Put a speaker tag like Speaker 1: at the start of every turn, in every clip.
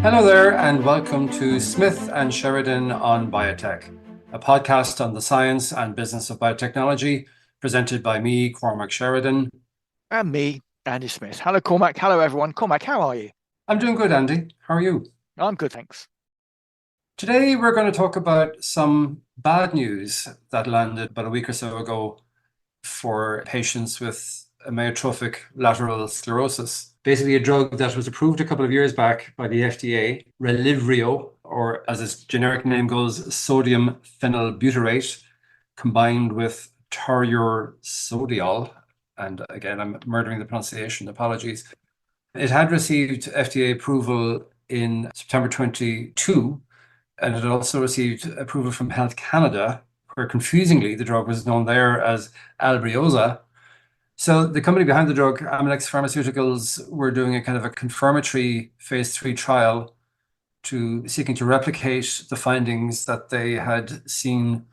Speaker 1: Hello there, and welcome to Smith and Sheridan on Biotech, a podcast on the science and business of biotechnology, presented by me, Cormac Sheridan.
Speaker 2: And me, Andy Smith. Hello, Cormac. Hello, everyone. Cormac, how are you?
Speaker 1: I'm doing good, Andy. How are you?
Speaker 2: I'm good, thanks.
Speaker 1: Today, we're going to talk about some bad news that landed about a week or so ago for patients with amyotrophic lateral sclerosis. Basically, a drug that was approved a couple of years back by the FDA, Relyvrio, or as its generic name goes, sodium phenylbutyrate, combined with taurursodiol. And again, I'm murdering the pronunciation, apologies. It had received FDA approval in September 22, and it also received approval from Health Canada, where confusingly the drug was known there as Albrioza. So the company behind the drug, Amylyx Pharmaceuticals, were doing a kind of a confirmatory phase 3 trial seeking to replicate the findings that they had seen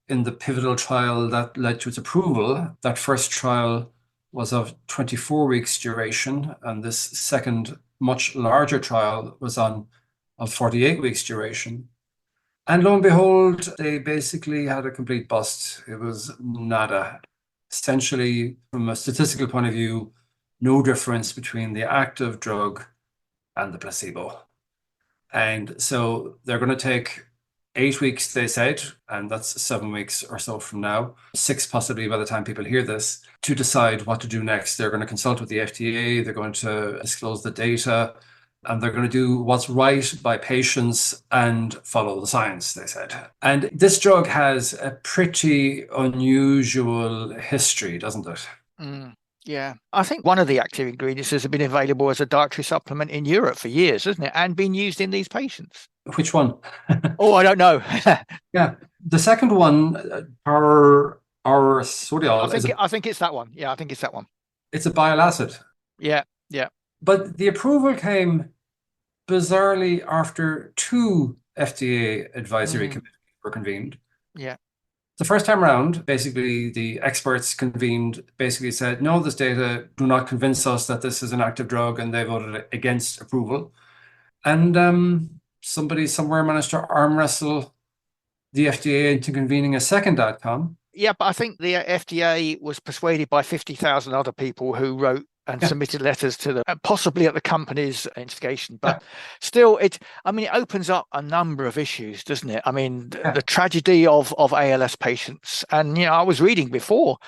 Speaker 1: in the pivotal trial that led to its approval. That first trial was of 24 weeks duration, and this second, much larger trial was of 48 weeks duration. And lo and behold, they basically had a complete bust. It was nada. Essentially, from a statistical point of view, no difference between the active drug and the placebo. And so they're going to take 8 weeks, they said, and that's 7 weeks or so from now, 6 possibly by the time people hear this, to decide what to do next. They're going to consult with the FDA, they're going to disclose the data, and they're going to do what's right by patients and follow the science, they said. And this drug has a pretty unusual history, doesn't it?
Speaker 2: Yeah, I think one of the active ingredients has been available as a dietary supplement in Europe for years, hasn't it? And been used in these patients.
Speaker 1: Which one?
Speaker 2: Oh, I don't know.
Speaker 1: Yeah. The second one, our sodiol,
Speaker 2: I think it's that one. Yeah, I think it's that one.
Speaker 1: it's a bile acid.
Speaker 2: Yeah, yeah.
Speaker 1: But the approval came bizarrely after 2 FDA advisory
Speaker 2: Mm,
Speaker 1: committees were convened.
Speaker 2: yeah.
Speaker 1: The first time around, basically, the experts convened basically said, no, this data do not convince us that this is an active drug, and they voted against approval. And somebody somewhere managed to arm wrestle the FDA into convening a second AdCom.
Speaker 2: Yeah, but I think the FDA was persuaded by 50,000 other people who wrote and
Speaker 1: Yeah,
Speaker 2: submitted letters to them, possibly at the company's instigation.
Speaker 1: yeah,
Speaker 2: But still, it opens up a number of issues, doesn't it? I mean,
Speaker 1: yeah.
Speaker 2: the tragedy of ALS patients. And, I was reading before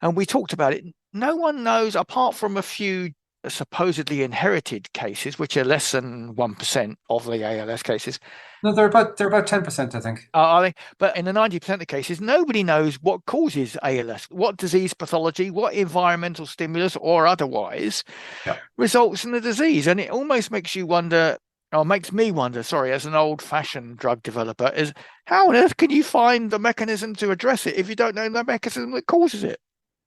Speaker 2: and we talked about it. No one knows, apart from a few supposedly inherited cases, which are less than 1% of the ALS cases.
Speaker 1: No, they're about 10%, I think.
Speaker 2: Are they? But in the 90% of cases, nobody knows what causes ALS, what disease pathology, what environmental stimulus or otherwise
Speaker 1: Yeah.
Speaker 2: results in the disease. And it almost makes you wonder, or makes me wonder, sorry, as an old-fashioned drug developer, is how on earth can you find the mechanism to address it if you don't know the mechanism that causes it?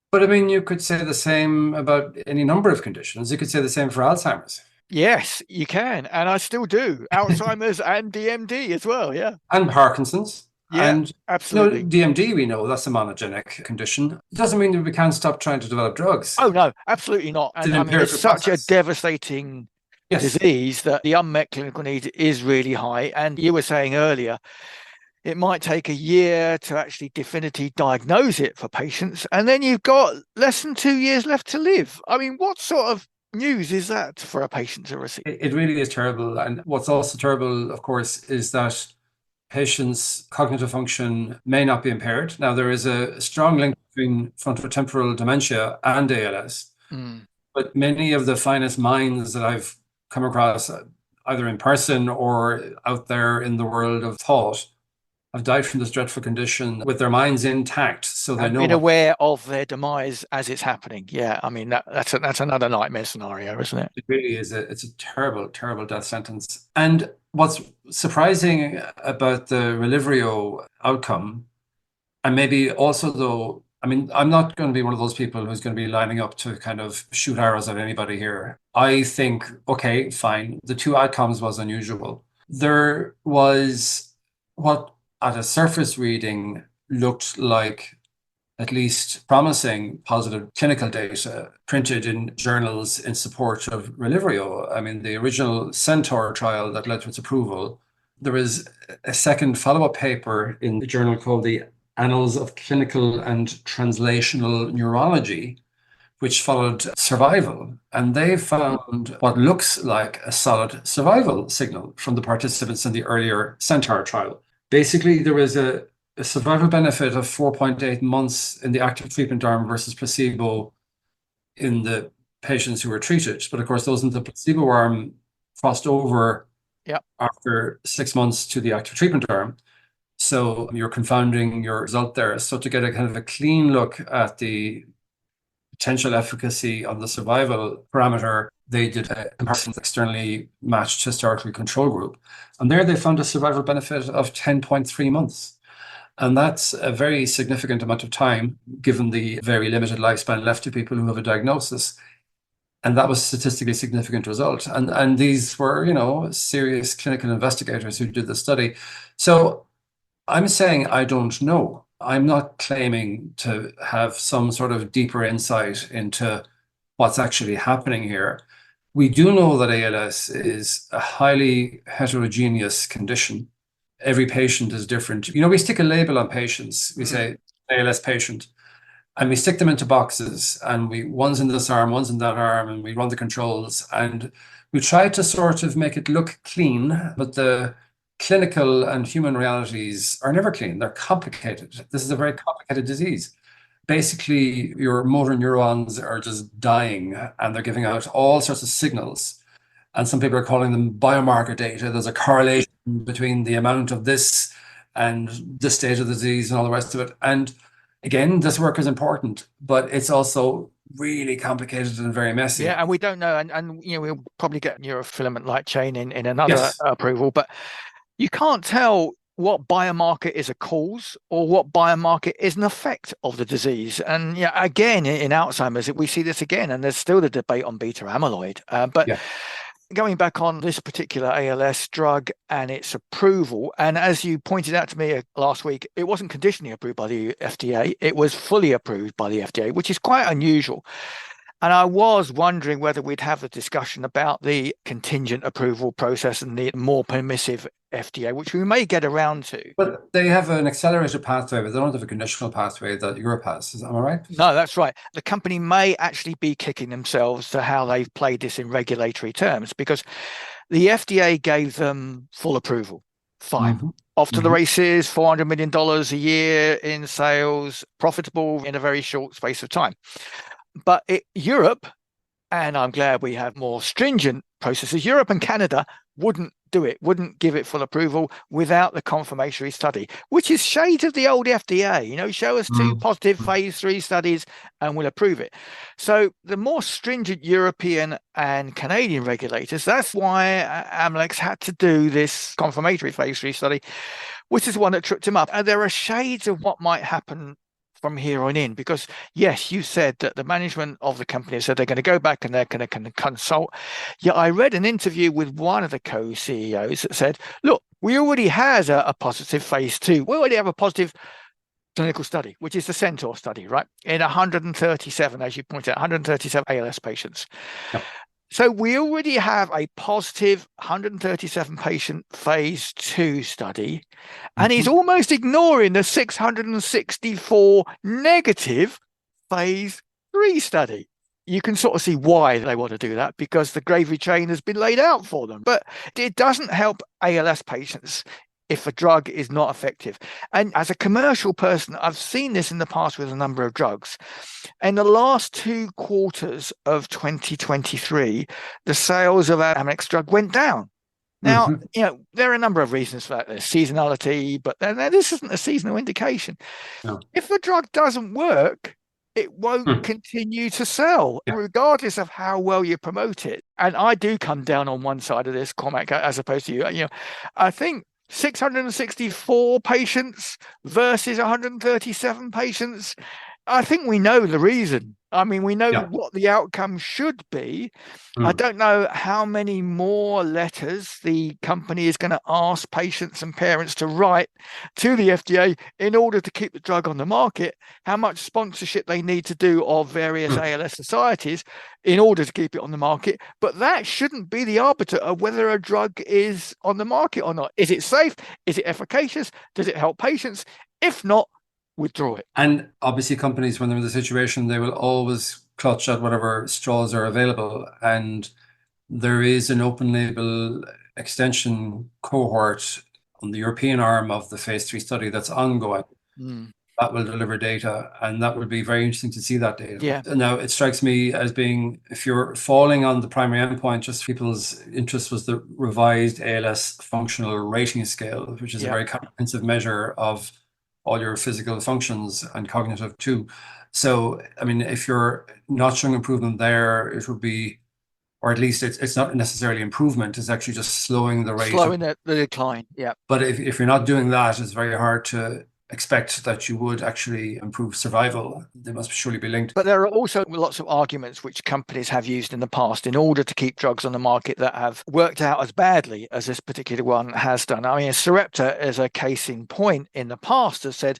Speaker 1: But I mean, you could say the same about any number of conditions. You could say the same for Alzheimer's.
Speaker 2: Yes, you can. And I still do. Alzheimer's and DMD as well. Yeah.
Speaker 1: And Parkinson's.
Speaker 2: Yeah,
Speaker 1: And
Speaker 2: absolutely.
Speaker 1: DMD, we know that's a monogenic condition. It doesn't mean that we can't stop trying to develop drugs.
Speaker 2: Oh, no, absolutely not.
Speaker 1: It's
Speaker 2: And
Speaker 1: an
Speaker 2: I mean, it's
Speaker 1: empirical
Speaker 2: such a
Speaker 1: process.
Speaker 2: devastating
Speaker 1: Yes.
Speaker 2: disease that the unmet clinical need is really high. And you were saying earlier, it might take a year to actually definitively diagnose it for patients. And then you've got less than 2 years left to live. I mean, what sort of news is that for a patient to receive?
Speaker 1: It really is terrible. And what's also terrible, of course, is that patients' cognitive function may not be impaired. Now, there is a strong link between frontotemporal dementia and ALS,
Speaker 2: Mm.
Speaker 1: but many of the finest minds that I've come across, either in person or out there in the world of thought, have died from this dreadful condition with their minds intact, so they
Speaker 2: And
Speaker 1: know
Speaker 2: been
Speaker 1: what
Speaker 2: aware of their demise as it's happening. Yeah, I mean that's another nightmare scenario, isn't it?
Speaker 1: it really is. It's a terrible, terrible death sentence. And what's surprising about the Relyvrio outcome, and maybe also though, I mean, I'm not going to be one of those people who's going to be lining up to kind of shoot arrows at anybody here. I think, okay, fine. The 2 outcomes was unusual. There was what at a surface reading looked like at least promising positive clinical data printed in journals in support of Relyvrio. I mean, the original Centaur trial that led to its approval, there was a second follow-up paper in the journal called the Annals of Clinical and Translational Neurology, which followed survival. And they found what looks like a solid survival signal from the participants in the earlier Centaur trial. Basically, there was a survival benefit of 4.8 months in the active treatment arm versus placebo in the patients who were treated. But of course, those in the placebo arm crossed over after 6 months to the active treatment arm. So you're confounding your result there. So to get a kind of a clean look at the potential efficacy on the survival parameter, they did a comparison with externally matched historical control group. And there they found a survival benefit of 10.3 months. And that's a very significant amount of time, given the very limited lifespan left to people who have a diagnosis. And that was a statistically significant result. And these were, serious clinical investigators who did the study. So I'm saying I don't know. I'm not claiming to have some sort of deeper insight into what's actually happening here. We do know that ALS is a highly heterogeneous condition. Every patient is different. We stick a label on patients. We say ALS patient, and we stick them into boxes, and one's in this arm, one's in that arm, and we run the controls, and we try to sort of make it look clean, but the clinical and human realities are never clean. They're complicated. This is a very complicated disease. Basically, your motor neurons are just dying, and they're giving out all sorts of signals. And some people are calling them biomarker data. There's a correlation between the amount of this and the state of the disease and all the rest of it. And again, this work is important, but it's also really complicated and very messy.
Speaker 2: Yeah, and we don't know, and we'll probably get neurofilament light chain in another approval, but you can't tell what biomarker is a cause or what biomarker is an effect of the disease. And again, in Alzheimer's, we see this again, and there's still the debate on beta amyloid. Going back on this particular ALS drug and its approval, and as you pointed out to me last week, it wasn't conditionally approved by the FDA, it was fully approved by the FDA, which is quite unusual. And I was wondering whether we'd have a discussion about the contingent approval process and the more permissive FDA, which we may get around to.
Speaker 1: But they have an accelerated pathway, but they don't have a conditional pathway that Europe has. Am I right?
Speaker 2: No, that's right. The company may actually be kicking themselves to how they've played this in regulatory terms, because the FDA gave them full approval. Fine. Off to the races, $400 million a year in sales, profitable in a very short space of time. But Europe, and I'm glad we have more stringent processes, Europe and Canada wouldn't do it, wouldn't give it full approval without the confirmatory study, which is shades of the old FDA. Show us 2 positive phase 3 studies and we'll approve it. So the more stringent European and Canadian regulators, that's why Amylyx had to do this confirmatory phase 3 study, which is the one that tripped him up. And there are shades of what might happen from here on in, because yes, you said that the management of the company said they're going to go back and they're going to consult. I read an interview with one of the co-CEOs that said, look, we already had a positive phase 2. We already have a positive clinical study, which is the Centaur study, right? In 137, as you pointed out, 137 ALS patients. Yep. So we already have a positive 137 patient phase 2 study, and he's almost ignoring the 664 negative phase 3 study. You can sort of see why they want to do that, because the gravy train has been laid out for them. But it doesn't help ALS patients if a drug is not effective. And as a commercial person, I've seen this in the past with a number of drugs. In the last 2 quarters of 2023, the sales of our Amylyx drug went down. Now, there are a number of reasons for that. There's seasonality, but this isn't a seasonal indication. No. If the drug doesn't work, it won't continue to sell, regardless of how well you promote it. And I do come down on one side of this, Cormac, as opposed to you. I think 664 patients versus 137 patients. I think we know the reason I mean, we know
Speaker 1: Yeah.
Speaker 2: what the outcome should be. I
Speaker 1: Mm.
Speaker 2: don't know how many more letters the company is going to ask patients and parents to write to the FDA in order to keep the drug on the market, how much sponsorship they need to do of various
Speaker 1: Mm.
Speaker 2: ALS societies in order to keep it on the market. But that shouldn't be the arbiter of whether a drug is on the market or not. Is it safe? Is it efficacious? Does it help patients? If not, withdraw it.
Speaker 1: And obviously, companies, when they're in the situation, they will always clutch at whatever straws are available. And there is an open label extension cohort on the European arm of the phase 3 study that's ongoing.
Speaker 2: Mm.
Speaker 1: That will deliver data, and that would be very interesting to see that data.
Speaker 2: Yeah.
Speaker 1: Now, it strikes me as being, if you're falling on the primary endpoint, just people's interest was the revised ALS functional rating scale, which is a
Speaker 2: Yeah.
Speaker 1: very comprehensive measure of all your physical functions and cognitive too. So, I mean, if you're not showing improvement there, it would be, or at least it's not necessarily improvement, it's actually just slowing the rate of.
Speaker 2: Slowing the decline. Yeah.
Speaker 1: But if you're not doing that, it's very hard to expect that you would actually improve survival. They must surely be linked.
Speaker 2: But there are also lots of arguments which companies have used in the past in order to keep drugs on the market that have worked out as badly as this particular one has done. I mean, Sarepta, as a case in point in the past, has said,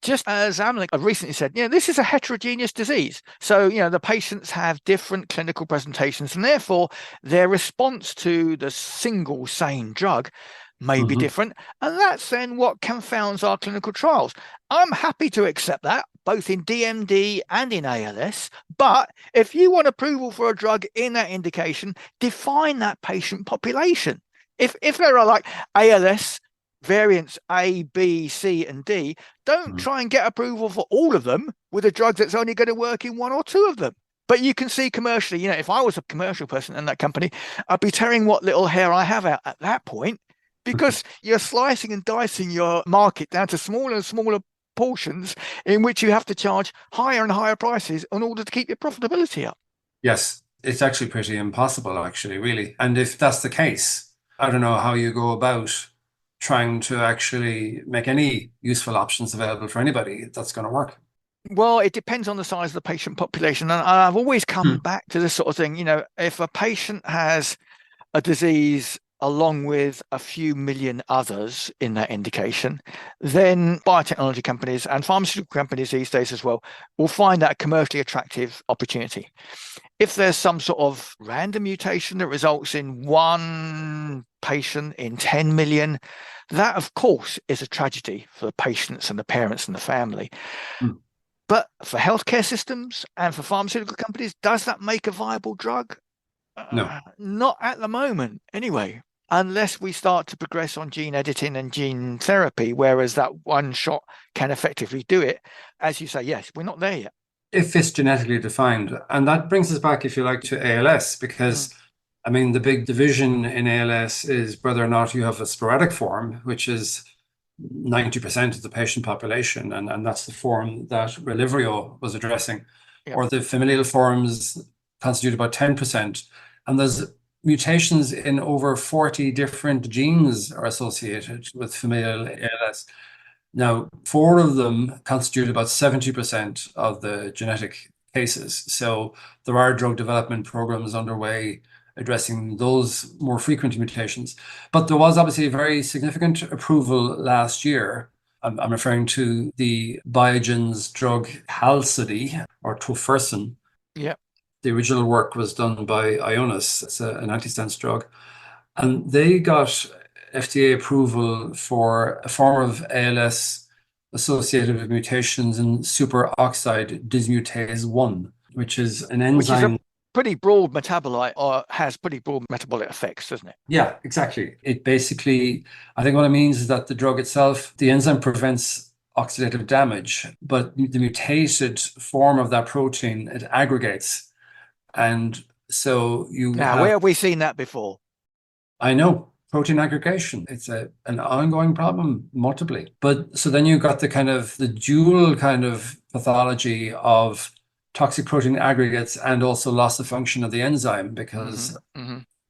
Speaker 2: just as Amlin recently said, this is a heterogeneous disease. So, the patients have different clinical presentations, and therefore their response to the single sane drug may be different. And that's then what confounds our clinical trials. I'm happy to accept that, both in DMD and in ALS. But if you want approval for a drug in that indication, define that patient population. If there are like ALS variants A, B, C, and D, don't try and get approval for all of them with a drug that's only going to work in one or two of them. But you can see commercially, if I was a commercial person in that company, I'd be tearing what little hair I have out at that point, because you're slicing and dicing your market down to smaller and smaller portions in which you have to charge higher and higher prices in order to keep your profitability up.
Speaker 1: Yes, it's actually pretty impossible, actually, really. And if that's the case, I don't know how you go about trying to actually make any useful options available for anybody that's going to work.
Speaker 2: Well, it depends on the size of the patient population. And I've always come back to this sort of thing. If a patient has a disease along with a few million others in that indication, then biotechnology companies and pharmaceutical companies these days as well will find that a commercially attractive opportunity. If there's some sort of random mutation that results in one patient in 10 million, that of course is a tragedy for the patients and the parents and the family. But for healthcare systems and for pharmaceutical companies, does that make a viable drug?
Speaker 1: No.
Speaker 2: Not at the moment, anyway, unless we start to progress on gene editing and gene therapy, whereas that one shot can effectively do it. As you say, yes, we're not there yet.
Speaker 1: If it's genetically defined. And that brings us back, if you like, to ALS, because I mean, the big division in ALS is whether or not you have a sporadic form, which is 90% of the patient population, and that's the form that Relyvrio was addressing, or the familial forms constitute about 10%. And there's mutations in over 40 different genes are associated with familial ALS. Now, 4 of them constitute about 70% of the genetic cases. So there are drug development programs underway addressing those more frequent mutations. But there was obviously a very significant approval last year. I'm referring to the Biogen's drug Halsody or tofersen.
Speaker 2: Yeah.
Speaker 1: The original work was done by Ionis. It's an antisense drug. And they got FDA approval for a form of ALS associated with mutations in superoxide dismutase 1, which is an enzyme.
Speaker 2: Which is a pretty broad metabolite, or has pretty broad metabolic effects, doesn't it?
Speaker 1: Yeah, exactly. It basically, I think what it means is that the drug itself, the enzyme prevents oxidative damage, but the mutated form of that protein, it aggregates. And so
Speaker 2: where have we seen that before?
Speaker 1: I know, protein aggregation. It's an ongoing problem multiply. But so then you've got the dual kind of pathology of toxic protein aggregates and also loss of function of the enzyme, because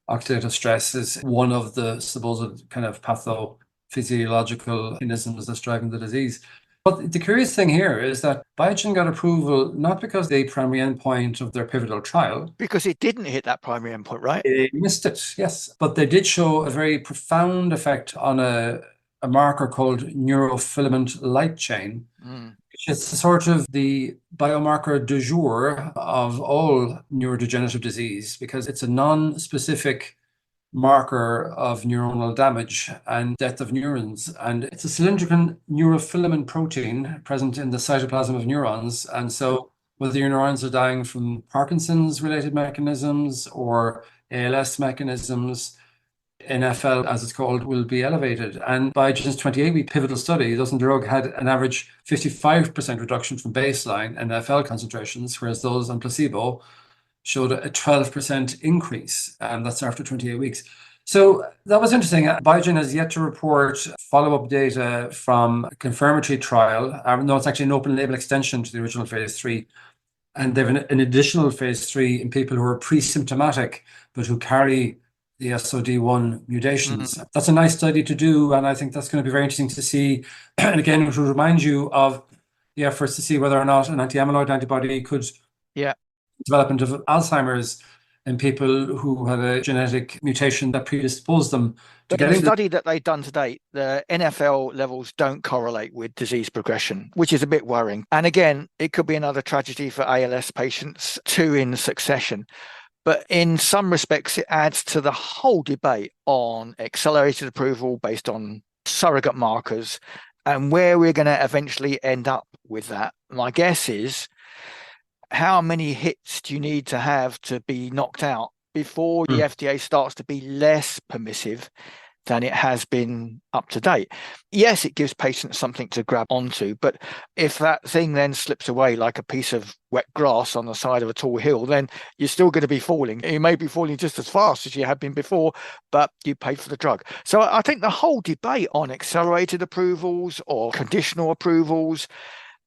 Speaker 1: oxidative stress is one of the supposed kind of pathophysiological mechanisms that's driving the disease. But the curious thing here is that Biogen got approval not because the primary endpoint of their pivotal trial.
Speaker 2: Because it didn't hit that primary endpoint, right?
Speaker 1: They missed it, yes. But they did show a very profound effect on a marker called neurofilament light chain, which is sort of the biomarker du jour of all neurodegenerative disease because it's a non-specific marker of neuronal damage and death of neurons. And it's a cylindrical neurofilament protein present in the cytoplasm of neurons. And so whether your neurons are dying from Parkinson's related mechanisms or ALS mechanisms, NFL, as it's called, will be elevated. And Biogen's 28-week pivotal study, the drug had an average 55% reduction from baseline NFL concentrations, whereas those on placebo showed a 12% increase, and that's after 28 weeks. So that was interesting. Biogen has yet to report follow-up data from a confirmatory trial. No, it's actually an open label extension to the original phase 3. And they have an additional phase 3 in people who are pre-symptomatic, but who carry the SOD1 mutations. That's a nice study to do, and I think that's going to be very interesting to see. And again, it will remind you of the efforts to see whether or not an anti-amyloid antibody could development of Alzheimer's in people who had a genetic mutation that predisposed them to
Speaker 2: getting the study that they've done to date, the NFL levels don't correlate with disease progression, which is a bit worrying. And again, it could be another tragedy for ALS patients, 2 in succession. But in some respects, it adds to the whole debate on accelerated approval based on surrogate markers and where we're going to eventually end up with that. My guess is, how many hits do you need to have to be knocked out before the FDA starts to be less permissive than it has been up to date? Yes, it gives patients something to grab onto, but if that thing then slips away like a piece of wet grass on the side of a tall hill, then you're still going to be falling. You may be falling just as fast as you have been before, but you paid for the drug. So I think the whole debate on accelerated approvals or conditional approvals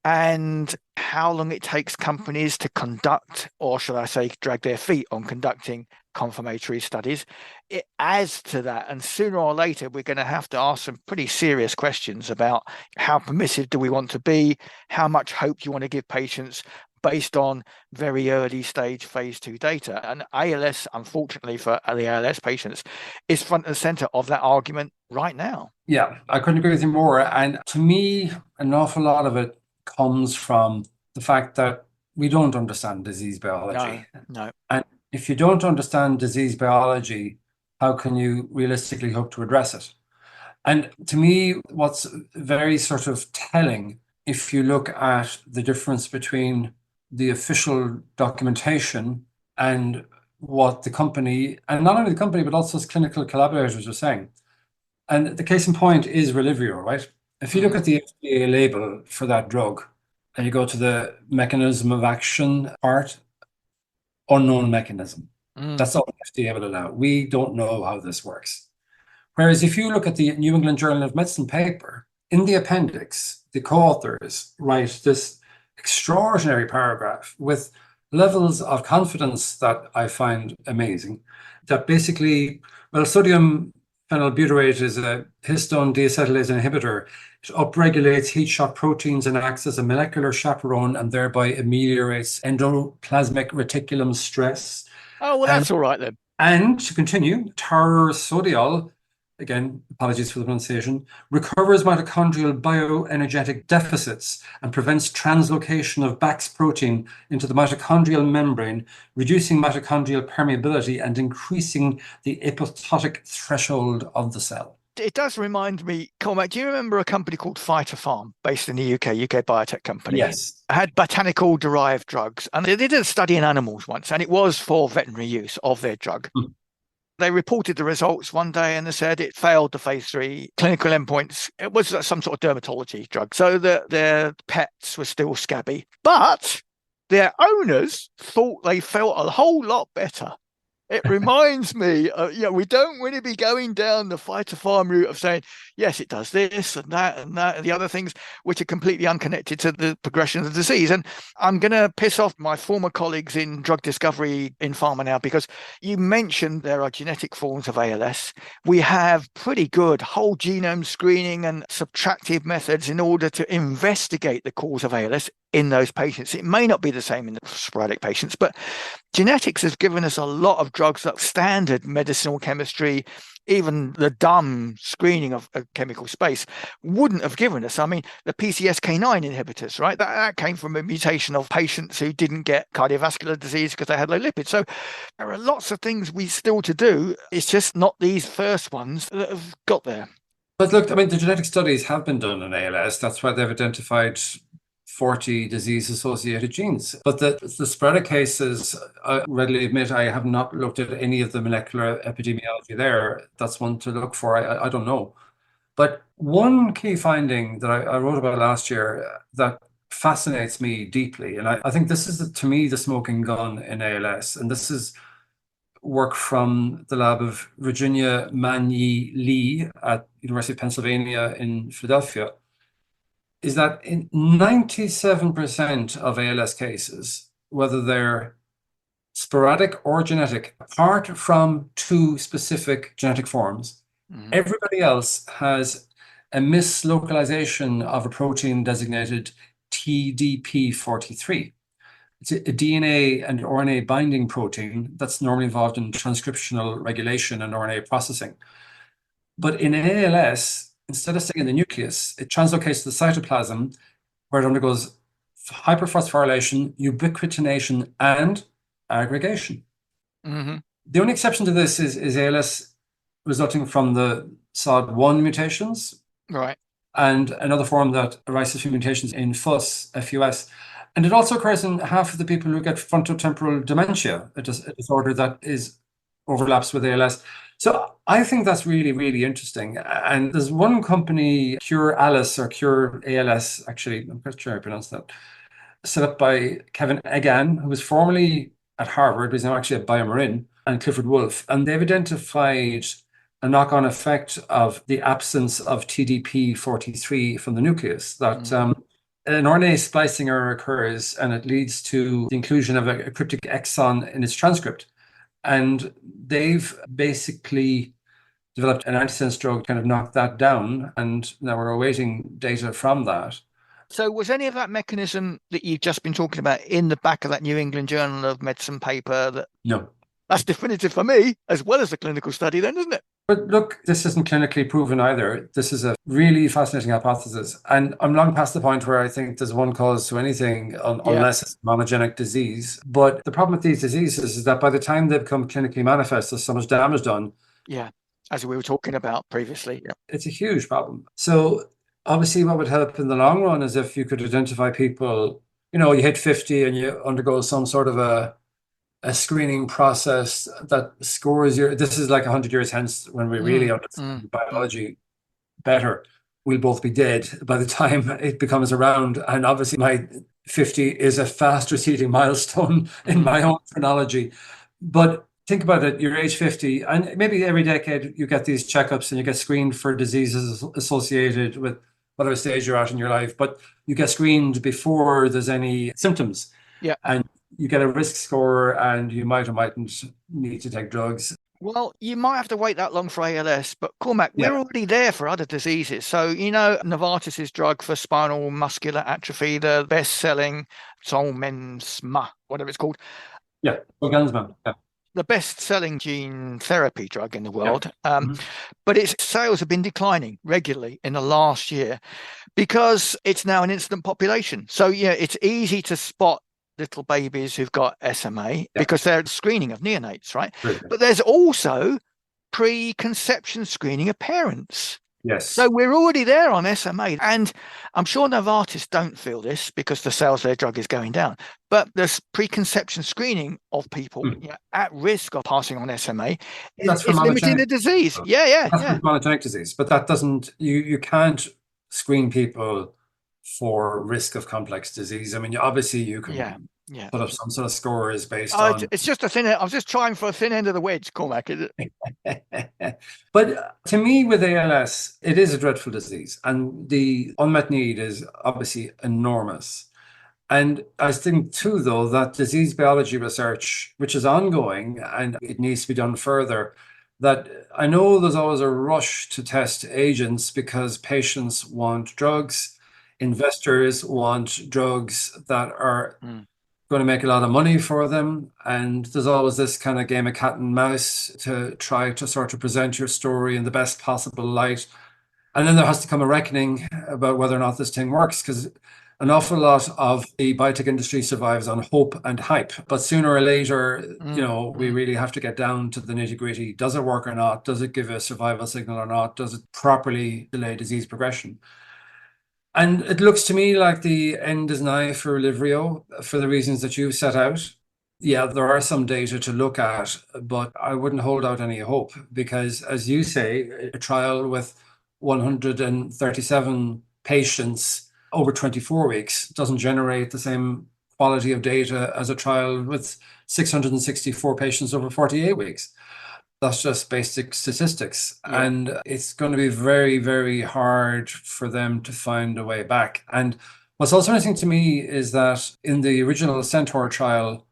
Speaker 2: and how long it takes companies to conduct, or should I say, drag their feet on conducting confirmatory studies, it adds to that. And sooner or later, we're going to have to ask some pretty serious questions about how permissive do we want to be, how much hope do you want to give patients based on very early stage phase 2 data. And ALS, unfortunately for the ALS patients, is front and center of that argument right now.
Speaker 1: Yeah, I couldn't agree with you more. And to me, an awful lot of it comes from the fact that we don't understand disease biology.
Speaker 2: No.
Speaker 1: And if you don't understand disease biology, how can you realistically hope to address it? And to me, what's very sort of telling, if you look at the difference between the official documentation and what the company, and not only the company, but also its clinical collaborators are saying. And the case in point is Relyvrio, right? If you look at the FDA label for that drug and you go to the mechanism of action part, unknown mechanism. That's all the FDA will allow. We don't know how this works. Whereas if you look at the New England Journal of Medicine paper, in the appendix, the co-authors write this extraordinary paragraph with levels of confidence that I find amazing, that basically, well, sodium phenylbutyrate is a histone deacetylase inhibitor. It upregulates heat shock proteins and acts as a molecular chaperone and thereby ameliorates endoplasmic reticulum stress.
Speaker 2: Oh, well, that's all right then.
Speaker 1: And to continue, taurosodiol, again, apologies for the pronunciation, recovers mitochondrial bioenergetic deficits and prevents translocation of Bax protein into the mitochondrial membrane, reducing mitochondrial permeability and increasing the apoptotic threshold of the cell.
Speaker 2: It does remind me, Cormac, do you remember a company called Phytofarm based in the UK biotech company?
Speaker 1: Yes.
Speaker 2: It had botanical derived drugs, and they did a study in animals once, and it was for veterinary use of their drug. They reported the results one day and they said it failed the phase 3 clinical endpoints. It was some sort of dermatology drug. So their pets were still scabby. But their owners thought they felt a whole lot better It reminds me, we don't really be going down the phytofarm route of saying, yes, it does this and that and the other things, which are completely unconnected to the progression of the disease. And I'm going to piss off my former colleagues in drug discovery in pharma now, because you mentioned there are genetic forms of ALS. We have pretty good whole genome screening and subtractive methods in order to investigate the cause of ALS in those patients. It may not be the same in the sporadic patients, but genetics has given us a lot of drugs that standard medicinal chemistry, even the dumb screening of a chemical space, wouldn't have given us. I mean, the PCSK9 inhibitors, right? That came from a mutation of patients who didn't get cardiovascular disease because they had low lipids. So there are lots of things we still to do. It's just not these first ones that have got there.
Speaker 1: But look, I mean, the genetic studies have been done in ALS. That's why they've identified 40 disease-associated genes. But the sporadic cases, I readily admit, I have not looked at any of the molecular epidemiology there. That's one to look for. I don't know. But one key finding that I wrote about last year that fascinates me deeply, and I think this is, to me, the smoking gun in ALS, and this is work from the lab of Virginia Manyi Lee at University of Pennsylvania in Philadelphia, is that in 97% of ALS cases, whether they're sporadic or genetic, apart from two specific genetic forms, everybody else has a mislocalization of a protein designated TDP43. It's a DNA and RNA binding protein that's normally involved in transcriptional regulation and RNA processing. But in ALS, instead of staying in the nucleus, it translocates to the cytoplasm, where it undergoes hyperphosphorylation, ubiquitination, and aggregation. The only exception to this is ALS resulting from the SOD1 mutations.
Speaker 2: Right.
Speaker 1: And another form that arises from mutations in FUS. And it also occurs in half of the people who get frontotemporal dementia, a disorder that overlaps with ALS. So I think that's really, really interesting. And there's one company, Cure ALS or Cure ALS, actually, I'm not sure I pronounced that, set up by Kevin Egan, who was formerly at Harvard, but he's now actually at BioMarin, and Clifford Wolf. And they've identified a knock-on effect of the absence of TDP43 from the nucleus, that an RNA splicing error occurs and it leads to the inclusion of a cryptic exon in its transcript. And they've basically developed an antisense drug to kind of knock that down. And now we're awaiting data from that.
Speaker 2: So was any of that mechanism that you've just been talking about in the back of that New England Journal of Medicine paper?
Speaker 1: No.
Speaker 2: That's definitive for me, as well as the clinical study then, isn't it?
Speaker 1: But look, this isn't clinically proven either. This is a really fascinating hypothesis. And I'm long past the point where I think there's one cause to anything unless it's monogenic disease. But the problem with these diseases is that by the time they become clinically manifest, there's so much damage done.
Speaker 2: Yeah, as we were talking about previously. Yeah.
Speaker 1: It's a huge problem. So obviously what would help in the long run is if you could identify people, you hit 50 and you undergo some sort of a screening process that scores this is like 100 years hence, when we really understand biology better, we'll both be dead by the time it becomes around. And obviously my 50 is a fast receding milestone in my own chronology. But think about it, you're age 50 and maybe every decade you get these checkups and you get screened for diseases associated with whatever stage you're at in your life, but you get screened before there's any symptoms.
Speaker 2: Yeah.
Speaker 1: And you get a risk score and you might or mightn't need to take drugs.
Speaker 2: Well, you might have to wait that long for ALS, but Cormac, we're already there for other diseases. So, Novartis's drug for spinal muscular atrophy, the best-selling Zolgensma, whatever it's called.
Speaker 1: Yeah, Zolgensma. Yeah.
Speaker 2: The best-selling gene therapy drug in the world. But its sales have been declining regularly in the last year because it's now an incident population. So, it's easy to spot little babies who've got SMA because they're screening of neonates, right? But there's also preconception screening of parents.
Speaker 1: Yes.
Speaker 2: So we're already there on SMA. And I'm sure Novartis don't feel this because the sales of their drug is going down. But there's preconception screening of people at risk of passing on SMA. It's limiting the disease. That's
Speaker 1: monogenic disease. But that doesn't, you can't screen people for risk of complex disease. I mean, obviously you can
Speaker 2: Yeah.
Speaker 1: put up some sort of scores based
Speaker 2: Oh,
Speaker 1: on.
Speaker 2: it's just a thin. I was just trying for a thin end of the wedge, Cormac.
Speaker 1: But to me, with ALS, it is a dreadful disease, and the unmet need is obviously enormous. And I think too, though, that disease biology research, which is ongoing and it needs to be done further, that I know there's always a rush to test agents because patients want drugs, investors want drugs that are
Speaker 2: Mm.
Speaker 1: going to make a lot of money for them. And there's always this kind of game of cat and mouse to try to sort of present your story in the best possible light. And then there has to come a reckoning about whether or not this thing works, because an awful lot of the biotech industry survives on hope and hype. But sooner or later, we really have to get down to the nitty gritty. Does it work or not? Does it give a survival signal or not? Does it properly delay disease progression? And it looks to me like the end is nigh for Relyvrio for the reasons that you've set out. Yeah, there are some data to look at, but I wouldn't hold out any hope because, as you say, a trial with 137 patients over 24 weeks doesn't generate the same quality of data as a trial with 664 patients over 48 weeks. That's just basic statistics.
Speaker 2: Yeah.
Speaker 1: And it's going to be very, very hard for them to find a way back. And what's also interesting to me is that in the original Centaur trial,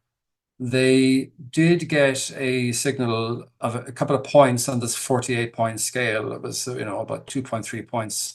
Speaker 1: they did get a signal of a couple of points on this 48-point scale. It was, about 2.3 points.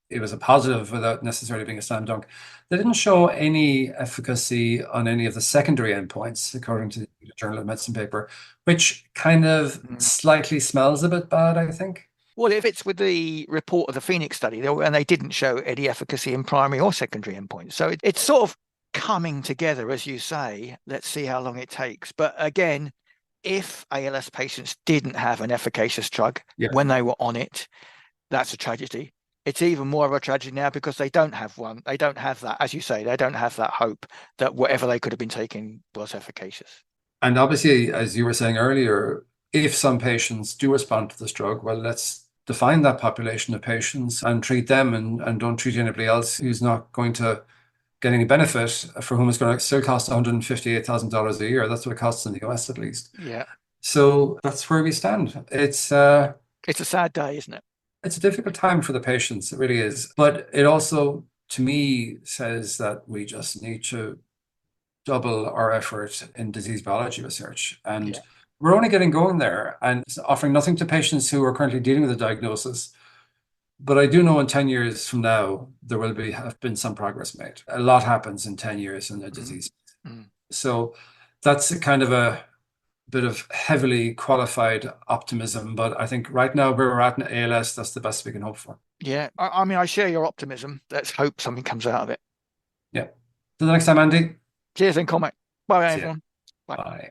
Speaker 1: It was a positive without necessarily being a slam dunk. They didn't show any efficacy on any of the secondary endpoints, according to the Journal of Medicine paper, which kind of slightly smells a bit bad, I think.
Speaker 2: Well, if it's with the report of the Phoenix study, and they didn't show any efficacy in primary or secondary endpoints. So it's sort of coming together, as you say. Let's see how long it takes. But again, if ALS patients didn't have an efficacious drug when they were on it, that's a tragedy. It's even more of a tragedy now because they don't have one. They don't have that, as you say, they don't have that hope that whatever they could have been taking was efficacious.
Speaker 1: And obviously, as you were saying earlier, if some patients do respond to this drug, well, let's define that population of patients and treat them and don't treat anybody else who's not going to get any benefit, for whom it's going to still cost $158,000 a year. That's what it costs in the US, at least.
Speaker 2: Yeah.
Speaker 1: So that's where we stand. It's
Speaker 2: a sad day, isn't it?
Speaker 1: It's a difficult time for the patients. It really is. But it also, to me, says that we just need to double our effort in disease biology research. And we're only getting going there and offering nothing to patients who are currently dealing with a diagnosis. But I do know in 10 years from now, there will have been some progress made. A lot happens in 10 years in the disease. So that's a kind of a bit of heavily qualified optimism. But I think right now, where we're at in ALS, that's the best we can hope for.
Speaker 2: Yeah. I mean, I share your optimism. Let's hope something comes out of it.
Speaker 1: Yeah. Till the next time, Andy.
Speaker 2: Cheers and comment. Bye, everyone.
Speaker 1: Bye.